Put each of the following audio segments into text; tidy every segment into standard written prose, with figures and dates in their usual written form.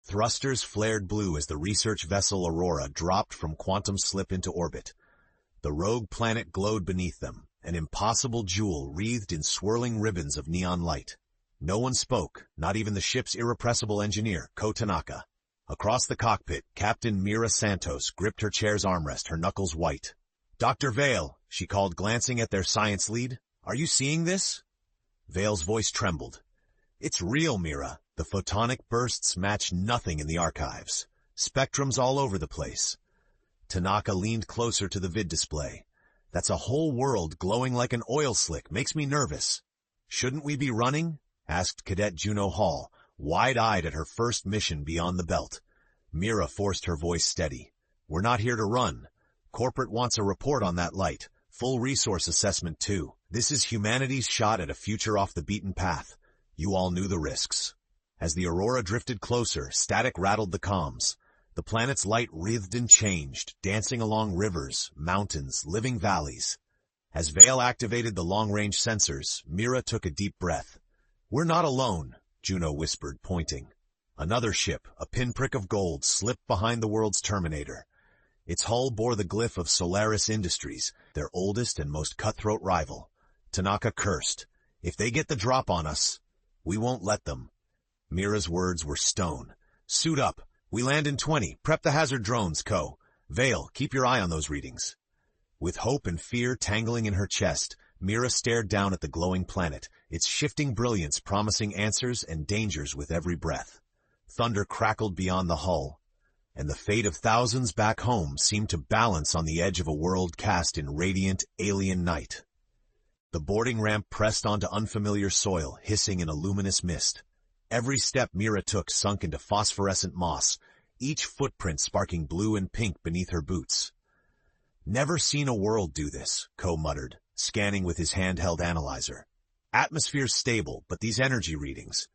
Thrusters flared blue as the research vessel Aurora dropped from quantum slip into orbit. The rogue planet glowed beneath them, an impossible jewel wreathed in swirling ribbons of neon light. No one spoke, not even the ship's irrepressible engineer, Ko Tanaka. Across the cockpit, Captain Mira Santos gripped her chair's armrest, her knuckles white. "Dr. Vale," she called, glancing at their science lead. "Are you seeing this?" Vale's voice trembled. "It's real, Mira. The photonic bursts match nothing in the archives. Spectrums all over the place." Tanaka leaned closer to the vid display. "That's a whole world glowing like an oil slick. Makes me nervous." "Shouldn't we be running?" asked Cadet Juno Hall, wide-eyed at her first mission beyond the belt. Mira forced her voice steady. "We're not here to run. Corporate wants a report on that light. Full resource assessment, too. This is humanity's shot at a future off the beaten path. You all knew the risks." As the Aurora drifted closer, static rattled the comms. The planet's light writhed and changed, dancing along rivers, mountains, living valleys. As Vale activated the long-range sensors, Mira took a deep breath. "We're not alone," Juno whispered, pointing. Another ship, a pinprick of gold, slipped behind the world's terminator. Its hull bore the glyph of Solaris Industries, their oldest and most cutthroat rival. Tanaka cursed. "If they get the drop on us, we won't let them." Mira's words were stone. "Suit up. We land in 20. Prep the hazard drones, Ko. Vale, keep your eye on those readings." With hope and fear tangling in her chest, Mira stared down at the glowing planet, its shifting brilliance promising answers and dangers with every breath. Thunder crackled beyond the hull, and the fate of thousands back home seemed to balance on the edge of a world cast in radiant, alien night. The boarding ramp pressed onto unfamiliar soil, hissing in a luminous mist. Every step Mira took sunk into phosphorescent moss, each footprint sparking blue and pink beneath her boots. "Never seen a world do this," Ko muttered, scanning with his handheld analyzer. "Atmosphere's stable, but these energy readings."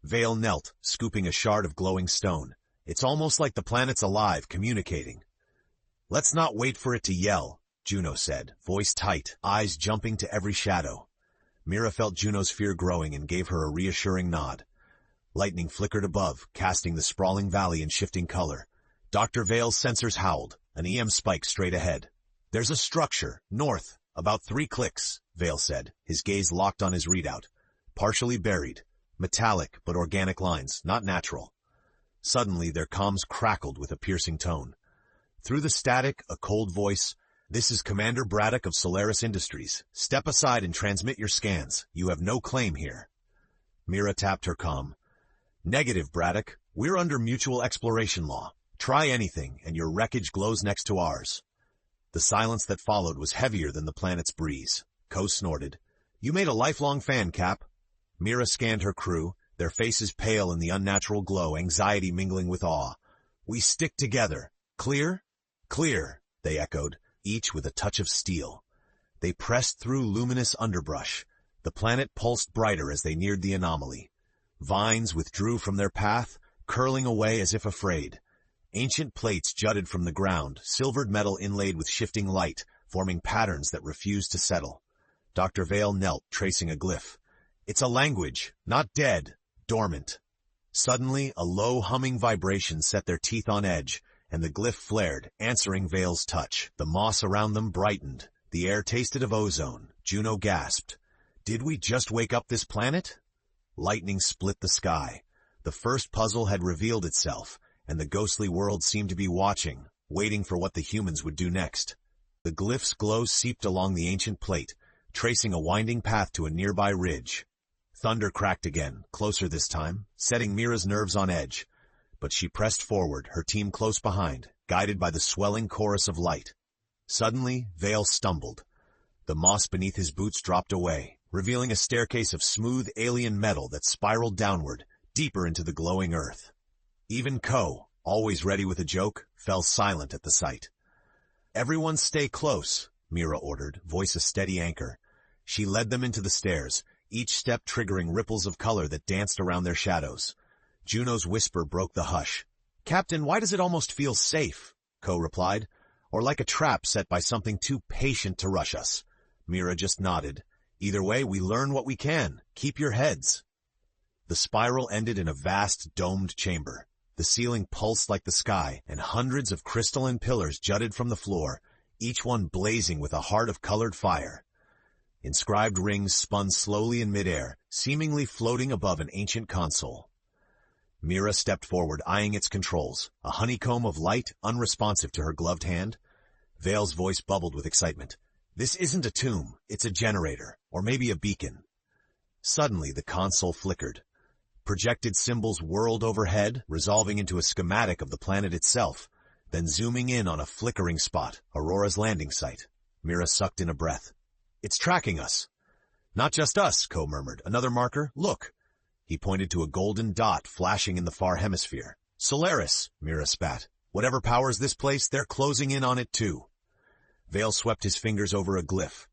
Vale knelt, scooping a shard of glowing stone. "It's almost like the planet's alive, communicating." "Let's not wait for it to yell," Juno said, voice tight, eyes jumping to every shadow. Mira felt Juno's fear growing and gave her a reassuring nod. Lightning flickered above, casting the sprawling valley in shifting color. Dr. Vale's sensors howled, an EM spike straight ahead. "There's a structure, north, about 3 clicks, Vale said, his gaze locked on his readout. "Partially buried. Metallic, but organic lines, not natural." Suddenly, their comms crackled with a piercing tone. Through the static, a cold voice, "This is Commander Braddock of Solaris Industries. Step aside and transmit your scans. You have no claim here." Mira tapped her comm. "Negative, Braddock. We're under mutual exploration law. Try anything, and your wreckage glows next to ours." The silence that followed was heavier than the planet's breeze. Ko snorted. "You made a lifelong fan, Cap." Mira scanned her crew, their faces pale in the unnatural glow, anxiety mingling with awe. "We stick together. Clear?" "Clear," they echoed, each with a touch of steel. They pressed through luminous underbrush. The planet pulsed brighter as they neared the anomaly. Vines withdrew from their path, curling away as if afraid. Ancient plates jutted from the ground, silvered metal inlaid with shifting light, forming patterns that refused to settle. Dr. Vale knelt, tracing a glyph. "It's a language, not dead, dormant." Suddenly, a low humming vibration set their teeth on edge, and the glyph flared, answering Vale's touch. The moss around them brightened. The air tasted of ozone. Juno gasped. "Did we just wake up this planet?" Lightning split the sky. The first puzzle had revealed itself, and the ghostly world seemed to be watching, waiting for what the humans would do next. The glyph's glow seeped along the ancient plate, tracing a winding path to a nearby ridge. Thunder cracked again, closer this time, setting Mira's nerves on edge. But she pressed forward, her team close behind, guided by the swelling chorus of light. Suddenly, Vale stumbled. The moss beneath his boots dropped away, revealing a staircase of smooth alien metal that spiraled downward, deeper into the glowing earth. Even Ko, always ready with a joke, fell silent at the sight. "Everyone stay close," Mira ordered, voice a steady anchor. She led them into the stairs, each step triggering ripples of color that danced around their shadows. Juno's whisper broke the hush. "Captain, why does it almost feel safe?" Ko replied. "Or like a trap set by something too patient to rush us?" Mira just nodded. "Either way, we learn what we can. Keep your heads." The spiral ended in a vast, domed chamber. The ceiling pulsed like the sky, and hundreds of crystalline pillars jutted from the floor, each one blazing with a heart of colored fire. Inscribed rings spun slowly in midair, seemingly floating above an ancient console. Mira stepped forward, eyeing its controls, a honeycomb of light unresponsive to her gloved hand. Vale's voice bubbled with excitement. This isn't a tomb, it's a generator, or maybe a beacon. Suddenly, the console flickered. Projected symbols whirled overhead, resolving into a schematic of the planet itself, then zooming in on a flickering spot, Aurora's landing site. Mira sucked in a breath. It's tracking us. Not just us, Ko murmured. Another marker? Look. He pointed to a golden dot flashing in the far hemisphere. Solaris, Mira spat. Whatever powers this place, they're closing in on it too. Vale swept his fingers over a glyph.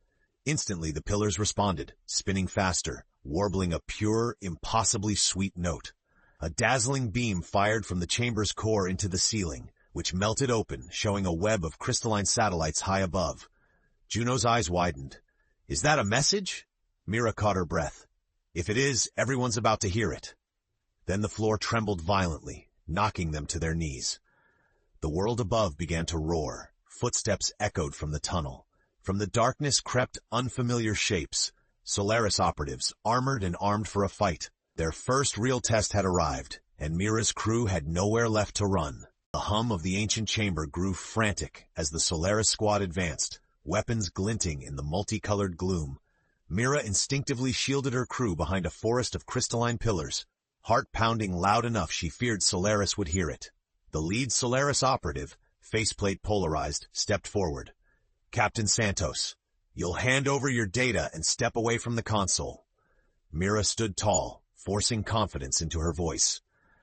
Instantly the pillars responded, spinning faster, warbling a pure, impossibly sweet note. A dazzling beam fired from the chamber's core into the ceiling, which melted open, showing a web of crystalline satellites high above. Juno's eyes widened. Is that a message? Mira caught her breath. If it is, everyone's about to hear it. Then the floor trembled violently, knocking them to their knees. The world above began to roar. Footsteps echoed from the tunnel. From the darkness crept unfamiliar shapes. Solaris operatives, armored and armed for a fight. Their first real test had arrived, and Mira's crew had nowhere left to run. The hum of the ancient chamber grew frantic as the Solaris squad advanced, weapons glinting in the multicolored gloom. Mira instinctively shielded her crew behind a forest of crystalline pillars, heart pounding loud enough she feared Solaris would hear it. The lead Solaris operative, faceplate polarized, stepped forward. Captain Santos, you'll hand over your data and step away from the console. Mira stood tall, forcing confidence into her voice.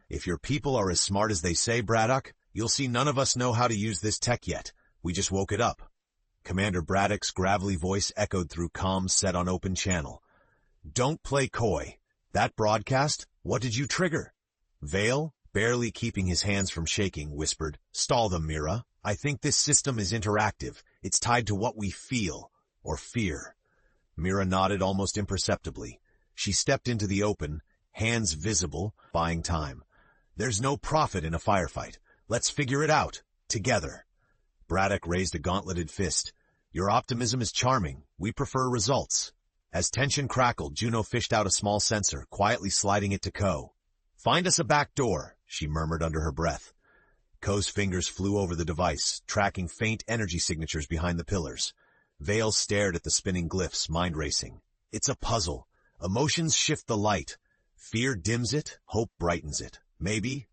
If your people are as smart as they say, Braddock, you'll see none of us know how to use this tech yet. We just woke it up. Commander Braddock's gravelly voice echoed through comms set on open channel. Don't play coy. That broadcast? What did you trigger? Vale, barely keeping his hands from shaking, whispered, Stall them, Mira. I think this system is interactive. It's tied to what we feel, or fear. Mira nodded almost imperceptibly. She stepped into the open, hands visible, buying time. There's no profit in a firefight. Let's figure it out, together. Braddock raised a gauntleted fist. Your optimism is charming. We prefer results. As tension crackled, Juno fished out a small sensor, quietly sliding it to Ko. Find us a back door, she murmured under her breath. Ko's fingers flew over the device, tracking faint energy signatures behind the pillars. Vale stared at the spinning glyphs, mind racing. It's a puzzle. Emotions shift the light. Fear dims it, hope brightens it. Maybe.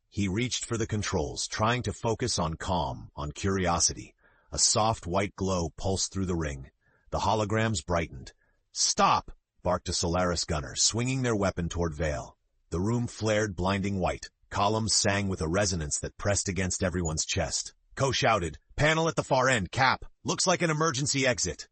He reached for the controls, trying to focus on calm, on curiosity. A soft white glow pulsed through the ring. The holograms brightened. Stop! Barked a Solaris gunner, swinging their weapon toward Vale. The room flared blinding white. Columns sang with a resonance that pressed against everyone's chest. Ko shouted, Panel at the far end, Cap! Looks like an emergency exit.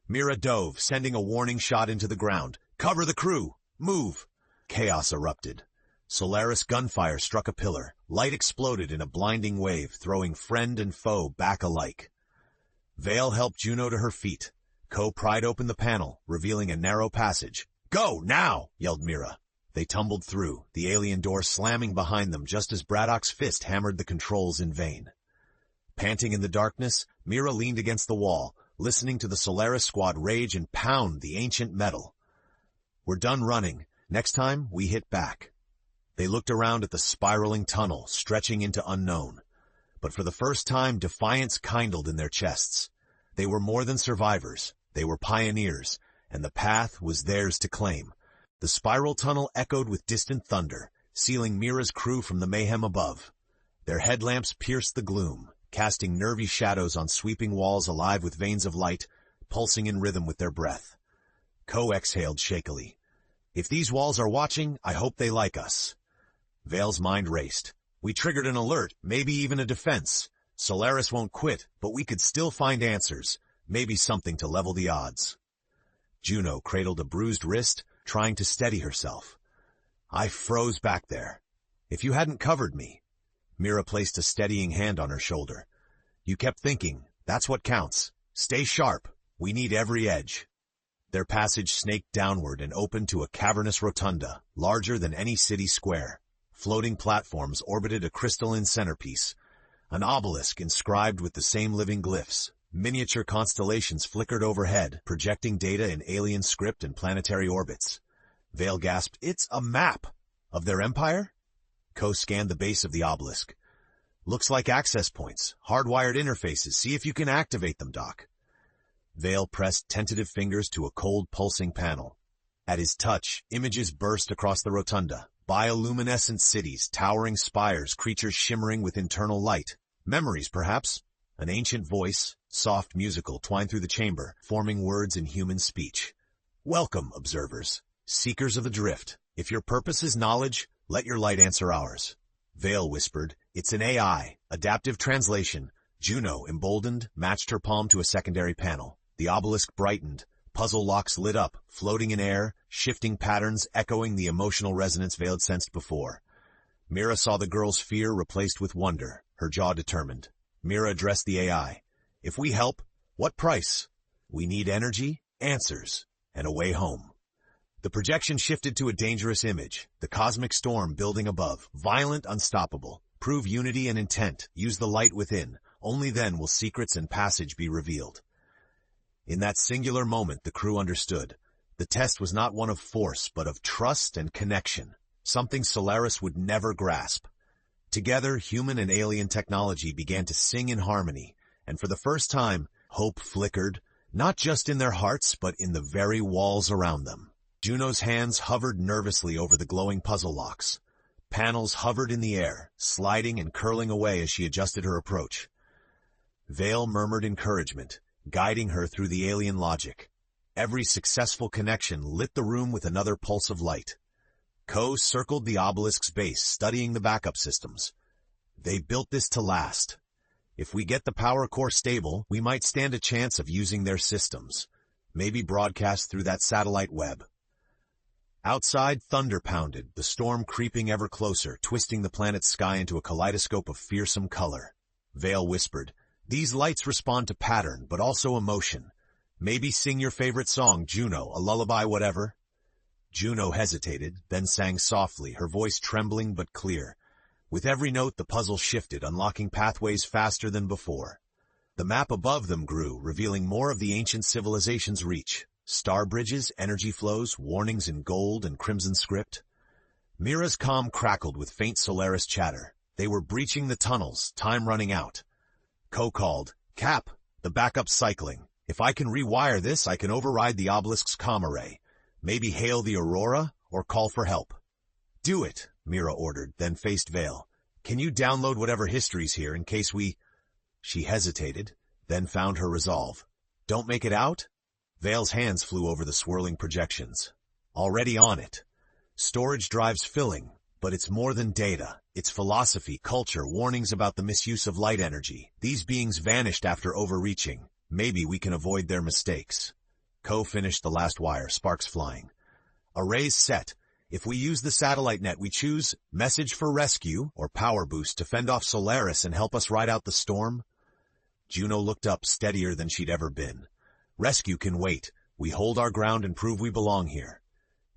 Mira dove, sending a warning shot into the ground. Cover the crew! Move! Chaos erupted. Solaris gunfire struck a pillar. Light exploded in a blinding wave, throwing friend and foe back alike. Vale helped Juno to her feet. Ko pried open the panel, revealing a narrow passage. Go, now! Yelled Mira. They tumbled through, the alien door slamming behind them just as Braddock's fist hammered the controls in vain. Panting in the darkness, Mira leaned against the wall, listening to the Solaris squad rage and pound the ancient metal. We're done running. Next time, we hit back. They looked around at the spiraling tunnel, stretching into unknown. But for the first time, defiance kindled in their chests. They were more than survivors. They were pioneers, and the path was theirs to claim. The spiral tunnel echoed with distant thunder, sealing Mira's crew from the mayhem above. Their headlamps pierced the gloom, casting nervy shadows on sweeping walls alive with veins of light, pulsing in rhythm with their breath. Ko exhaled shakily. If these walls are watching, I hope they like us. Vale's mind raced. We triggered an alert, maybe even a defense. Solaris won't quit, but we could still find answers, maybe something to level the odds. Juno cradled a bruised wrist, trying to steady herself. I froze back there. If you hadn't covered me. Mira placed a steadying hand on her shoulder. You kept thinking, that's what counts. Stay sharp. We need every edge. Their passage snaked downward and opened to a cavernous rotunda, larger than any city square. Floating platforms orbited a crystalline centerpiece, an obelisk inscribed with the same living glyphs. Miniature constellations flickered overhead, projecting data in alien script and planetary orbits. Vale gasped, "It's a map! Of their empire?" Ko scanned the base of the obelisk. "Looks like access points, hardwired interfaces. See if you can activate them, Doc." Vale pressed tentative fingers to a cold, pulsing panel. At his touch, images burst across the rotunda. Bioluminescent cities, towering spires, creatures shimmering with internal light. Memories, perhaps? An ancient voice, soft musical, twined through the chamber, forming words in human speech. "Welcome, observers, seekers of the drift. If your purpose is knowledge, let your light answer ours." Vale whispered, "It's an AI, adaptive translation." Juno, emboldened, matched her palm to a secondary panel. The obelisk brightened. Puzzle locks lit up, floating in air, shifting patterns echoing the emotional resonance Vale had sensed before. Mira saw the girl's fear replaced with wonder, her jaw determined. Mira addressed the AI. "If we help, what price? We need energy, answers, and a way home." The projection shifted to a dangerous image, the cosmic storm building above, violent, unstoppable. Prove unity and intent, use the light within. Only then will secrets and passage be revealed. In that singular moment, the crew understood. The test was not one of force, but of trust and connection, something Solaris would never grasp. Together, human and alien technology began to sing in harmony, and for the first time, hope flickered, not just in their hearts, but in the very walls around them. Juno's hands hovered nervously over the glowing puzzle locks. Panels hovered in the air, sliding and curling away as she adjusted her approach. Vale murmured encouragement, guiding her through the alien logic. Every successful connection lit the room with another pulse of light. Ko circled the obelisk's base, studying the backup systems. They built this to last. If we get the power core stable, we might stand a chance of using their systems, maybe broadcast through that satellite web. Outside, thunder pounded, the storm creeping ever closer, twisting the planet's sky into a kaleidoscope of fearsome color. Vale whispered, "These lights respond to pattern, but also emotion. Maybe sing your favorite song, Juno, a lullaby, whatever." Juno hesitated, then sang softly, her voice trembling but clear. With every note, the puzzle shifted, unlocking pathways faster than before. The map above them grew, revealing more of the ancient civilization's reach. Star bridges, energy flows, warnings in gold and crimson script. Mira's comm crackled with faint Solaris chatter. They were breaching the tunnels, time running out. Ko called, "Cap, the backup's cycling. If I can rewire this, I can override the obelisk's comm array. Maybe hail the Aurora, or call for help." "Do it," Mira ordered, then faced Vale. "Can you download whatever history's here in case we—" She hesitated, then found her resolve. "Don't make it out?" Vale's hands flew over the swirling projections. "Already on it. Storage drives filling, but it's more than data. It's philosophy, culture, warnings about the misuse of light energy. These beings vanished after overreaching. Maybe we can avoid their mistakes." Ko finished the last wire, sparks flying. "Arrays set. If we use the satellite net, we choose message for rescue or power boost to fend off Solaris and help us ride out the storm." Juno looked up, steadier than she'd ever been. "Rescue can wait. We hold our ground and prove we belong here."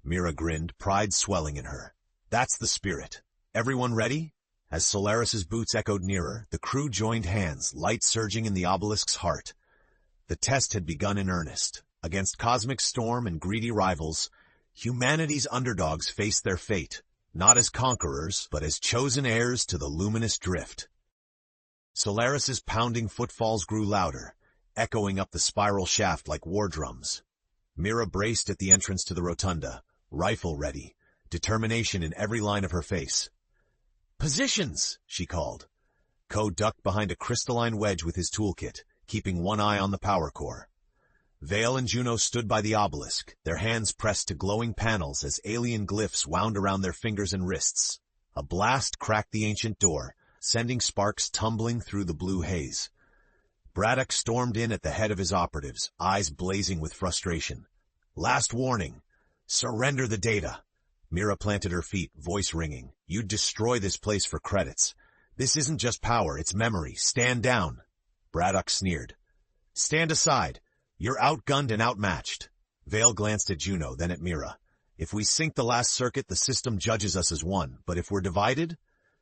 Mira grinned, pride swelling in her. "That's the spirit. Everyone ready?" As Solaris's boots echoed nearer, the crew joined hands, light surging in the obelisk's heart. The test had begun in earnest. Against cosmic storm and greedy rivals, humanity's underdogs faced their fate, not as conquerors, but as chosen heirs to the luminous drift. Solaris's pounding footfalls grew louder, echoing up the spiral shaft like war drums. Mira braced at the entrance to the rotunda, rifle ready, determination in every line of her face. "Positions!" she called. Ko ducked behind a crystalline wedge with his toolkit, keeping one eye on the power core. Vale and Juno stood by the obelisk, their hands pressed to glowing panels as alien glyphs wound around their fingers and wrists. A blast cracked the ancient door, sending sparks tumbling through the blue haze. Braddock stormed in at the head of his operatives, eyes blazing with frustration. "Last warning. Surrender the data." Mira planted her feet, voice ringing. "You'd destroy this place for credits. This isn't just power, it's memory. Stand down." Braddock sneered. "Stand aside. You're outgunned and outmatched." Vale glanced at Juno, then at Mira. If we sink the last circuit, the system judges us as one, but if we're divided?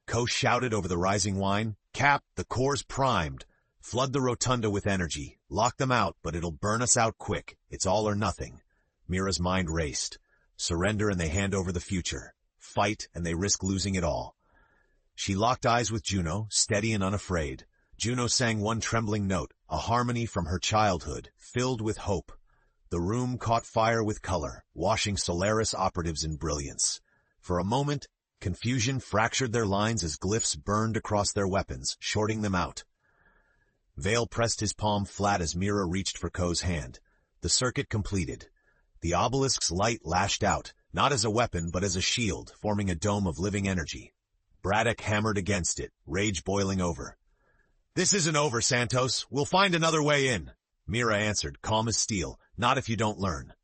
Ko shouted over the rising wine. Cap, the core's primed. Flood the rotunda with energy. Lock them out, but it'll burn us out quick. It's all or nothing. Mira's mind raced. Surrender and they hand over the future. Fight and they risk losing it all. She locked eyes with Juno, steady and unafraid. Juno sang one trembling note, a harmony from her childhood, filled with hope. The room caught fire with color, washing Solaris operatives in brilliance. For a moment, confusion fractured their lines as glyphs burned across their weapons, shorting them out. Vale pressed his palm flat as Mira reached for Ko's hand. The circuit completed. The obelisk's light lashed out, not as a weapon but as a shield, forming a dome of living energy. Braddock hammered against it, rage boiling over. "This isn't over, Santos. We'll find another way in," Mira answered, calm as steel. "Not if you don't learn."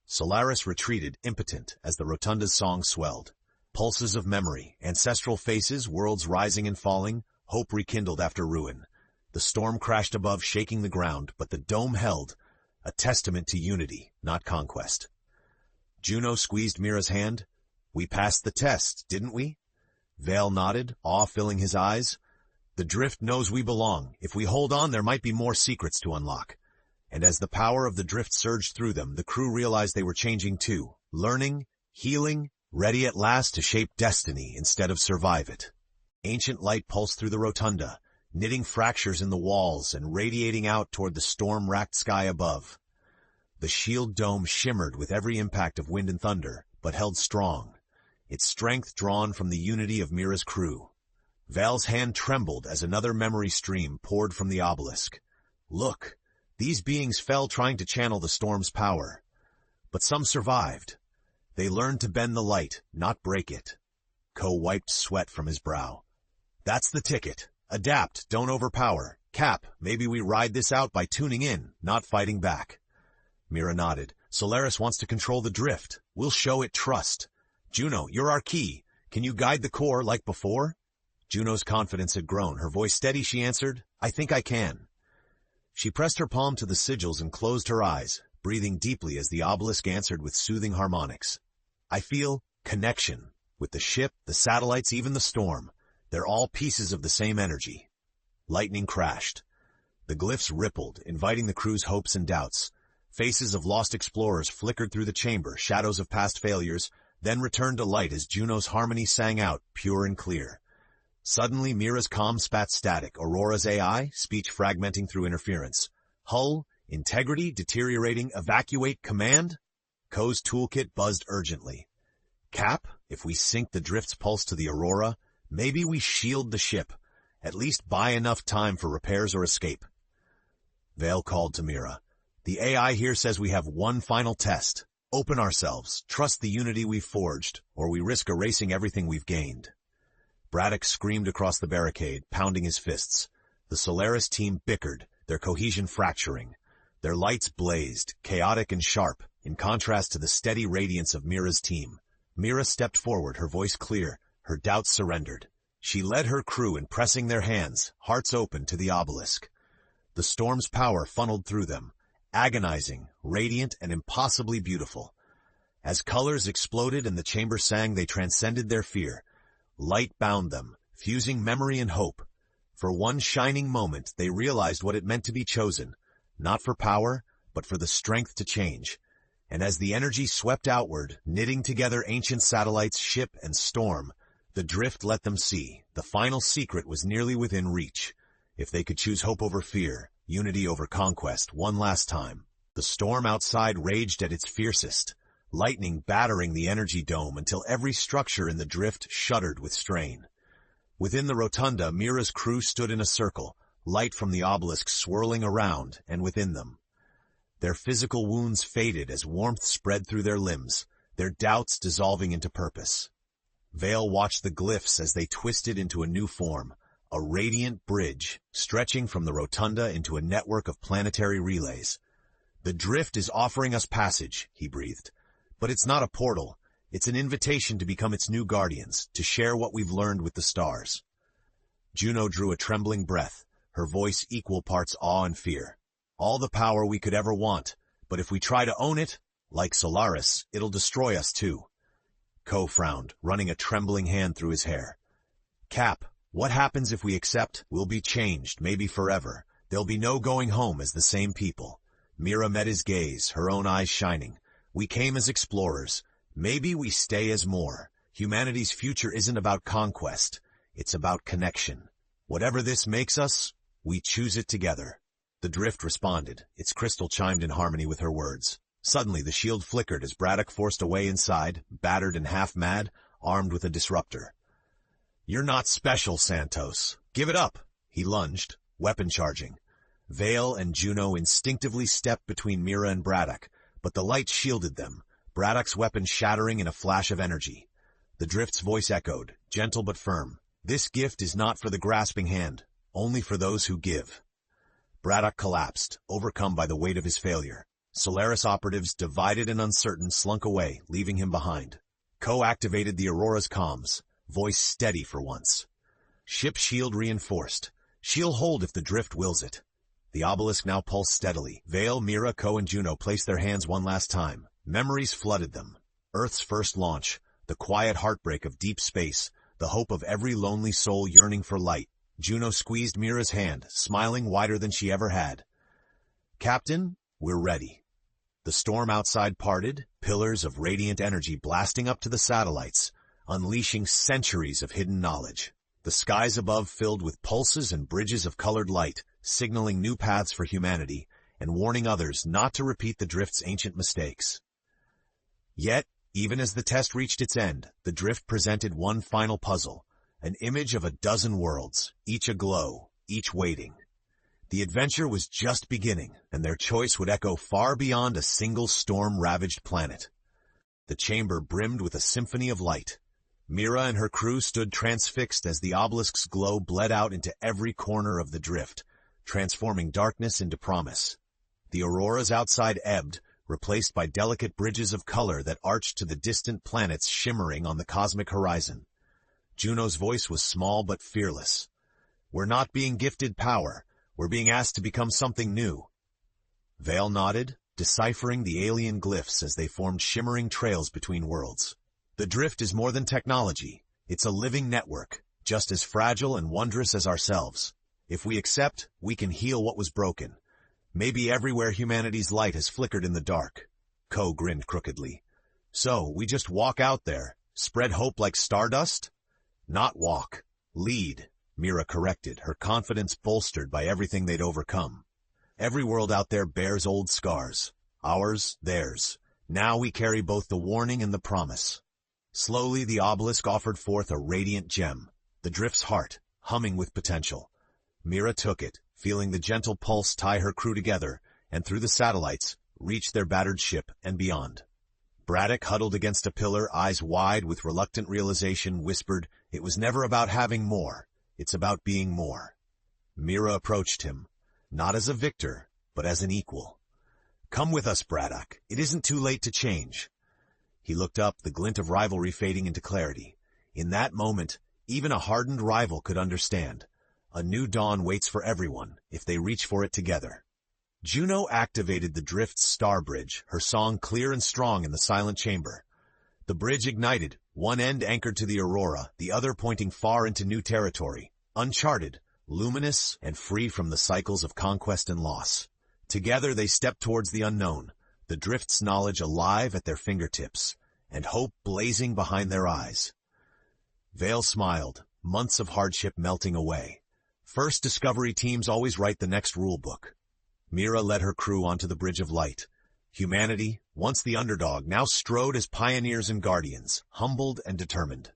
Solaris retreated, impotent, as the rotunda's song swelled. Pulses of memory, ancestral faces, worlds rising and falling, hope rekindled after ruin. The storm crashed above, shaking the ground, but the dome held, a testament to unity, not conquest. Juno squeezed Mira's hand. "We passed the test, didn't we?" Vale nodded, awe filling his eyes. "The drift knows we belong. If we hold on, there might be more secrets to unlock." And as the power of the drift surged through them, the crew realized they were changing too. Learning, healing, ready at last to shape destiny instead of survive it. Ancient light pulsed through the rotunda, knitting fractures in the walls and radiating out toward the storm-racked sky above. The shield dome shimmered with every impact of wind and thunder, but held strong, its strength drawn from the unity of Mira's crew. Val's hand trembled as another memory stream poured from the obelisk. Look, these beings fell trying to channel the storm's power. But some survived. They learned to bend the light, not break it. Ko wiped sweat from his brow. "That's the ticket. Adapt, don't overpower. Cap, maybe we ride this out by tuning in, not fighting back." Mira nodded. "Solaris wants to control the drift. We'll show it trust. Juno, you're our key. Can you guide the core like before?" Juno's confidence had grown. Her voice steady, she answered, "I think I can." She pressed her palm to the sigils and closed her eyes, breathing deeply as the obelisk answered with soothing harmonics. "I feel connection. With the ship, the satellites, even the storm. They're all pieces of the same energy." Lightning crashed. The glyphs rippled, inviting the crew's hopes and doubts. Faces of lost explorers flickered through the chamber, shadows of past failures, then returned to light as Juno's harmony sang out, pure and clear. Suddenly, Mira's comm spat static, Aurora's AI, speech fragmenting through interference. "Hull, integrity, deteriorating, evacuate, command?" Ko's toolkit buzzed urgently. "Cap, if we sync the drift's pulse to the Aurora, maybe we shield the ship. At least buy enough time for repairs or escape." Vale called to Mira. "The AI here says we have one final test. Open ourselves, trust the unity we've forged, or we risk erasing everything we've gained." Braddock screamed across the barricade, pounding his fists. The Solaris team bickered, their cohesion fracturing. Their lights blazed, chaotic and sharp, in contrast to the steady radiance of Mira's team. Mira stepped forward, her voice clear, her doubts surrendered. She led her crew in pressing their hands, hearts open, to the obelisk. The storm's power funneled through them, agonizing, radiant, and impossibly beautiful. As colors exploded and the chamber sang, they transcended their fear. Light bound them, fusing memory and hope. For one shining moment, they realized what it meant to be chosen, not for power, but for the strength to change. And as the energy swept outward, knitting together ancient satellites, ship, and storm, the drift let them see. The final secret was nearly within reach. If they could choose hope over fear, unity over conquest, one last time. The storm outside raged at its fiercest, lightning battering the energy dome until every structure in the drift shuddered with strain. Within the rotunda, Mira's crew stood in a circle, light from the obelisk swirling around and within them. Their physical wounds faded as warmth spread through their limbs, their doubts dissolving into purpose. Vale watched the glyphs as they twisted into a new form, a radiant bridge, stretching from the rotunda into a network of planetary relays. "The drift is offering us passage," he breathed. "But it's not a portal. It's an invitation to become its new guardians, to share what we've learned with the stars." Juno drew a trembling breath, her voice equal parts awe and fear. "All the power we could ever want, but if we try to own it, Like Solaris, it'll destroy us too. Ko frowned, running a trembling hand through his hair. Cap, what happens if we accept? We'll be changed, maybe forever. There'll be no going home as the same people. Mira met his gaze, her own eyes shining. We came as explorers. Maybe we stay as more. Humanity's future isn't about conquest. It's about connection. Whatever this makes us, we choose it together. The drift responded. Its crystal chimed in harmony with her words. Suddenly the shield flickered as Braddock forced a way inside, battered and half-mad, armed with a disruptor. You're not special, Santos. Give it up. He lunged, weapon charging. Vale and Juno instinctively stepped between Mira and Braddock, but the light shielded them, Braddock's weapon shattering in a flash of energy. The drift's voice echoed, gentle but firm. This gift is not for the grasping hand, only for those who give. Braddock collapsed, overcome by the weight of his failure. Solaris operatives, divided and uncertain, slunk away, leaving him behind. Ko activated the Aurora's comms, voice steady for once. Ship shield reinforced. She'll hold if the drift wills it. The obelisk now pulsed steadily. Vale, Mira, Ko, and Juno placed their hands one last time. Memories flooded them. Earth's first launch, the quiet heartbreak of deep space, the hope of every lonely soul yearning for light. Juno squeezed Mira's hand, smiling wider than she ever had. Captain, we're ready. The storm outside parted, pillars of radiant energy blasting up to the satellites, unleashing centuries of hidden knowledge. The skies above filled with pulses and bridges of colored light, signaling new paths for humanity, and warning others not to repeat the drift's ancient mistakes. Yet, even as the test reached its end, the drift presented one final puzzle, an image of a dozen worlds, each aglow, each waiting. The adventure was just beginning, and their choice would echo far beyond a single storm-ravaged planet. The chamber brimmed with a symphony of light. Mira and her crew stood transfixed as the obelisk's glow bled out into every corner of the drift, transforming darkness into promise. The auroras outside ebbed, replaced by delicate bridges of color that arched to the distant planets shimmering on the cosmic horizon. Juno's voice was small but fearless. We're not being gifted power. We're being asked to become something new. Vale nodded, deciphering the alien glyphs as they formed shimmering trails between worlds. The drift is more than technology. It's a living network, just as fragile and wondrous as ourselves. If we accept, we can heal what was broken. Maybe everywhere humanity's light has flickered in the dark. Ko grinned crookedly. So, we just walk out there, spread hope like stardust? Not walk. Lead, Mira corrected, her confidence bolstered by everything they'd overcome. Every world out there bears old scars. Ours, theirs. Now we carry both the warning and the promise. Slowly the obelisk offered forth a radiant gem, the drift's heart, humming with potential. Mira took it, feeling the gentle pulse tie her crew together, and through the satellites, reached their battered ship and beyond. Braddock, huddled against a pillar, eyes wide with reluctant realization, whispered, "It was never about having more. It's about being more." Mira approached him, not as a victor, but as an equal. "Come with us, Braddock. It isn't too late to change." He looked up, the glint of rivalry fading into clarity. In that moment, even a hardened rival could understand. A new dawn waits for everyone, if they reach for it together. Juno activated the drift's star bridge, her song clear and strong in the silent chamber. The bridge ignited, one end anchored to the Aurora, the other pointing far into new territory, uncharted, luminous, and free from the cycles of conquest and loss. Together they stepped towards the unknown, the drift's knowledge alive at their fingertips, and hope blazing behind their eyes. Vale smiled, months of hardship melting away. First discovery teams always write the next rulebook. Mira led her crew onto the Bridge of Light. Humanity, once the underdog, now strode as pioneers and guardians, humbled and determined.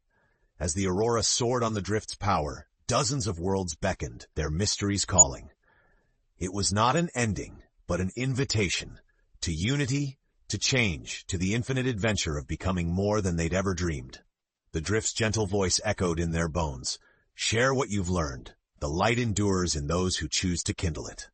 As the Aurora soared on the drift's power, dozens of worlds beckoned, their mysteries calling. It was not an ending, but an invitation, to unity, to change, to the infinite adventure of becoming more than they'd ever dreamed. The drift's gentle voice echoed in their bones. Share what you've learned. The light endures in those who choose to kindle it.